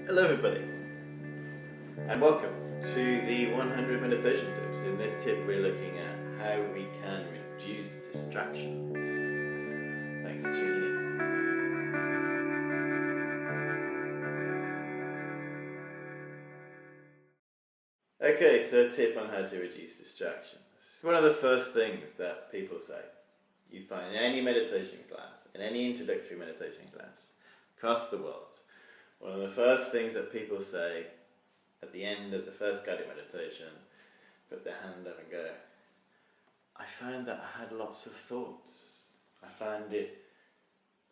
Hello everybody, and welcome to the 100 meditation tips. In this tip we're looking at how we can reduce distractions. Thanks for tuning in. Okay, so a tip on how to reduce distractions. It's one of the first things that people say. You find in any meditation class, in any introductory meditation class, across the world, one of the first things that people say at the end of the first guided meditation, put their hand up and go, I found that I had lots of thoughts. I found it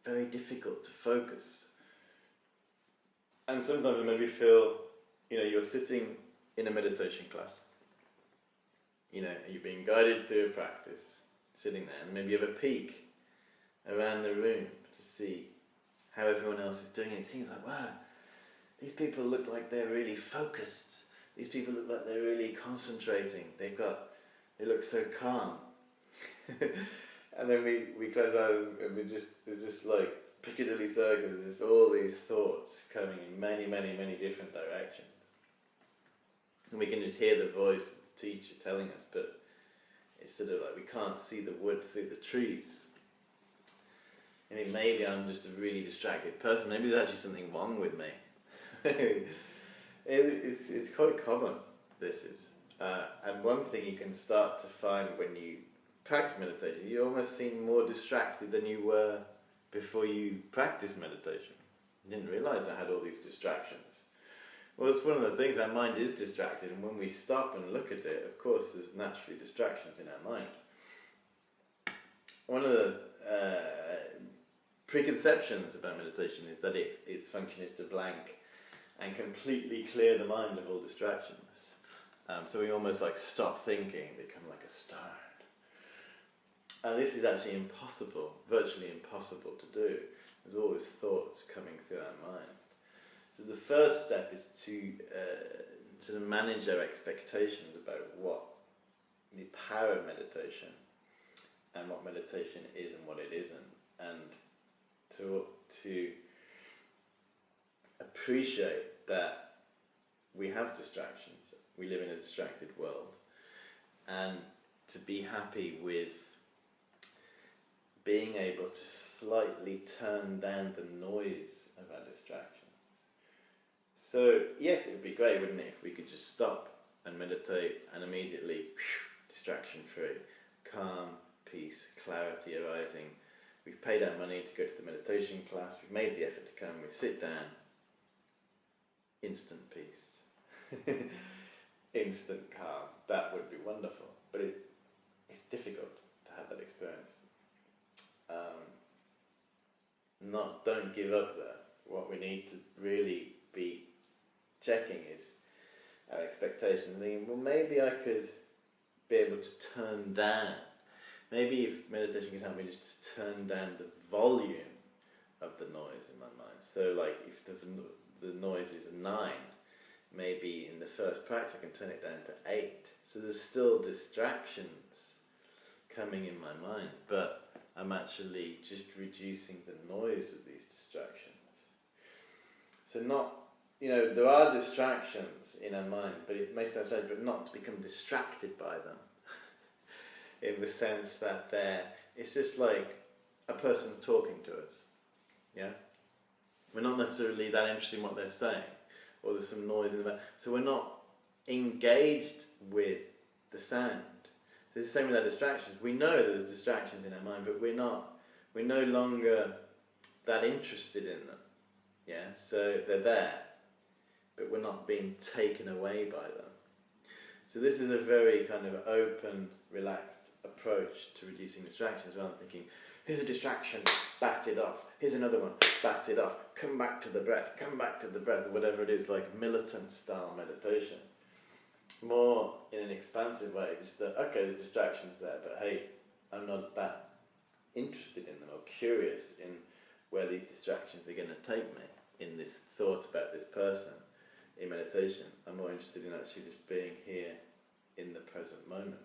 very difficult to focus. And sometimes it made me feel, you're sitting in a meditation class, you're being guided through a practice, sitting there, and maybe you have a peek around the room to see how everyone else is doing it. It seems like, wow, these people look like they're really focused. These people look like they're really concentrating. They look so calm. And then we close out and it's just like Piccadilly Circus. There's all these thoughts coming in many, many, many different directions. And we can just hear the voice of the teacher telling us, but it's sort of like we can't see the wood through the trees. I think maybe I'm just a really distracted person. Maybe there's actually something wrong with me. It's quite common, this is. And one thing you can start to find when you practice meditation, you almost seem more distracted than you were before you practiced meditation. You didn't realise I had all these distractions. Well, it's one of the things, our mind is distracted, and when we stop and look at it, of course there's naturally distractions in our mind. One of the preconceptions about meditation is that its function is to blank and completely clear the mind of all distractions. So we almost like stop thinking, become like a stone. And this is actually impossible, virtually impossible to do. There's always thoughts coming through our mind. So the first step is to manage our expectations about what the power of meditation and what meditation is and what it isn't, and to appreciate that we have distractions, we live in a distracted world, and to be happy with being able to slightly turn down the noise of our distractions. So yes, it would be great, wouldn't it, if we could just stop and meditate and immediately, distraction free, calm, peace, clarity arising. We've paid our money to go to the meditation class, we've made the effort to come, we sit down, instant peace, instant calm. That would be wonderful, but it's difficult to have that experience. Don't give up there. What we need to really be checking is our expectations, thinking, well, maybe I could be able to turn down. Maybe if meditation can help me just turn down the volume of the noise in my mind. So like if the noise is 9, maybe in the first practice I can turn it down to 8. So there's still distractions coming in my mind, but I'm actually just reducing the noise of these distractions. So there are distractions in our mind, but it makes sense, but not to become distracted by them. In the sense that it's just like a person's talking to us, yeah? We're not necessarily that interested in what they're saying, or there's some noise in the back, so we're not engaged with the sound. It's the same with our distractions. We know there's distractions in our mind, but we're no longer that interested in them, yeah? So they're there, but we're not being taken away by them. So this is a very kind of open, relaxed approach to reducing distractions, rather than thinking, here's a distraction, bat it off, here's another one, bat it off, come back to the breath, whatever it is, like militant style meditation. More in an expansive way, just that, okay, there's distractions there, but hey, I'm not that interested in them or curious in where these distractions are going to take me in this thought about this person in meditation. I'm more interested in actually just being here in the present moment.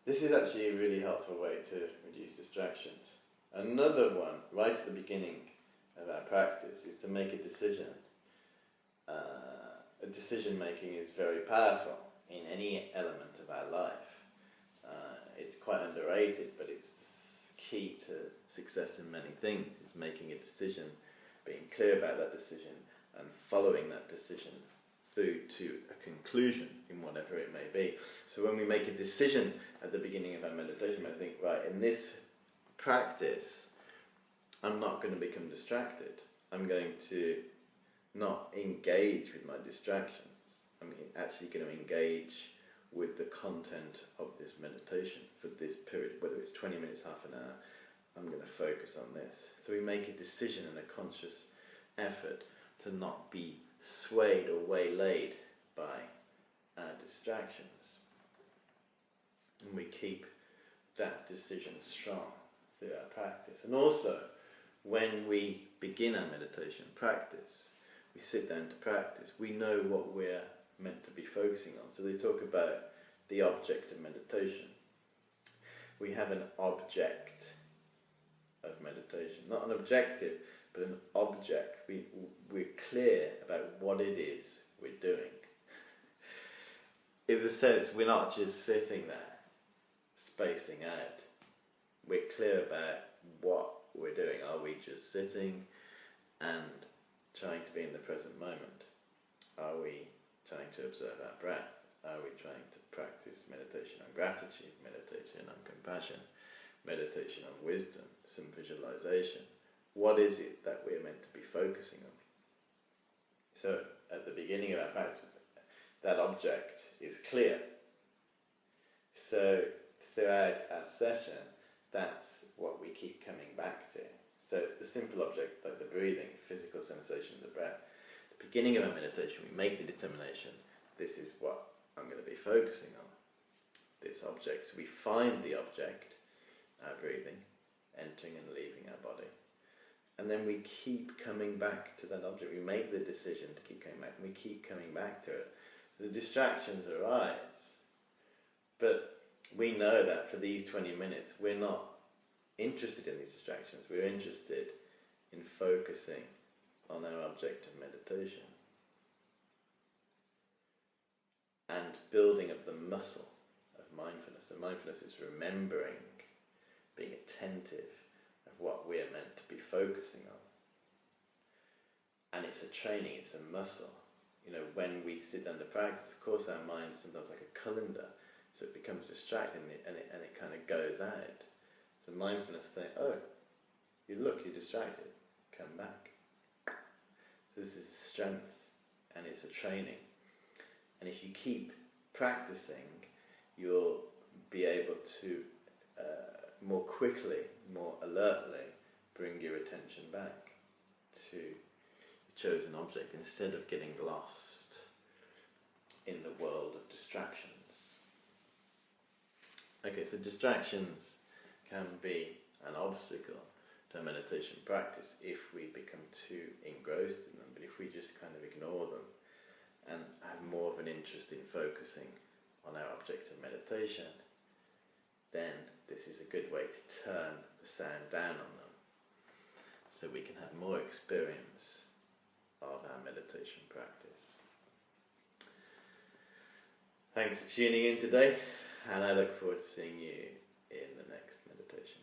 This is actually a really helpful way to reduce distractions. Another one, right at the beginning of our practice is to make a decision. Decision making is very powerful in any element of our life. It's quite underrated, but it's key to success in many things. It's making a decision, being clear about that decision, and following that decision through to a conclusion in whatever it may be. So when we make a decision at the beginning of our meditation, I think, right, in this practice, I'm not going to become distracted. I'm going to not engage with my distractions. I'm actually going to engage with the content of this meditation for this period, whether it's 20 minutes, half an hour. I'm going to focus on this. So we make a decision and a conscious effort to not be swayed or waylaid by our distractions. And we keep that decision strong through our practice. And also, when we begin our meditation practice, we sit down to practice, we know what we're meant to be focusing on. So they talk about the object of meditation. We have an object of meditation, not an objective, but an object. We're clear about what it is we're doing. In the sense, we're not just sitting there, spacing out. We're clear about what we're doing. Are we just sitting and trying to be in the present moment? Are we trying to observe our breath? Are we trying to practice meditation on gratitude, meditation on compassion, meditation on wisdom, some visualization? What is it that we're meant to be focusing on? So at the beginning of our practice, that object is clear. So throughout our session, that's what we keep coming back to. So the simple object, like the breathing, physical sensation of the breath, at the beginning of our meditation, we make the determination, this is what I'm going to be focusing on, this object. So we find the object, our breathing, entering and leaving our body. And then we keep coming back to that object. We make the decision to keep coming back, and we keep coming back to it. The distractions arise, but we know that for these 20 minutes, we're not interested in these distractions. We're interested in focusing on our object of meditation and building up the muscle of mindfulness. So mindfulness is remembering, being attentive of what we're meant to be focusing on. And it's a training, it's a muscle. You know, when we sit under practice, of course our mind is sometimes like a colander, so it becomes distracted and it kind of goes out. So mindfulness saying, oh, you're distracted, come back. So this is strength, and it's a training. And if you keep practicing, you'll be able to more quickly, more alertly bring your attention back to your chosen object instead of getting lost in the world of distractions. Okay, so distractions can be an obstacle to a meditation practice if we become too engrossed in them. But if we just kind of ignore them and have more of an interest in focusing on our object of meditation, then this is a good way to turn the sound down on them so we can have more experience of our meditation practice. Thanks for tuning in today, and I look forward to seeing you in the next meditation.